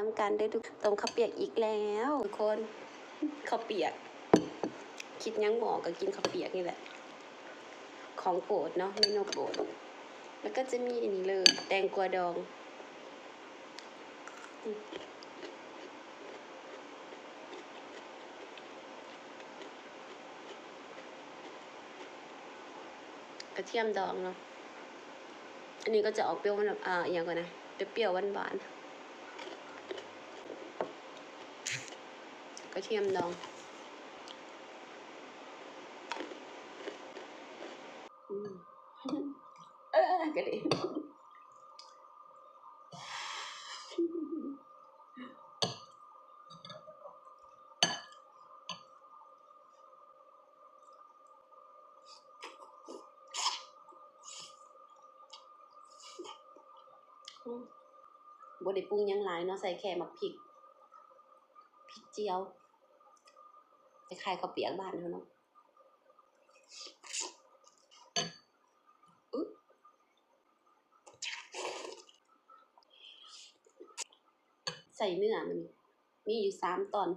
น้ำกันได้ทุกต้มข้าวเปียกอีกแล้วทุกคนข้าวเปียกคิดยังหมอก็กินข้าวเปียกนี่แหละของโปรดเนาะเมนูโปรดแล้วก็จะมีอันนี้เลยแตงกวาดองกระเทียมดองเนาะอันนี้ก็จะออกเปรี้ยวมันอย่างก่อนนะเปรี้ยวหวานๆกระเทียมดองกระเด็นบ่ได้ปรุงยังหลายเนาะใส่แค่หมักพริกเจียวจะคล้ายข้าวเปียกบ้านเขาเนาะใส่เนื้อมันมีอยู่3 ตอน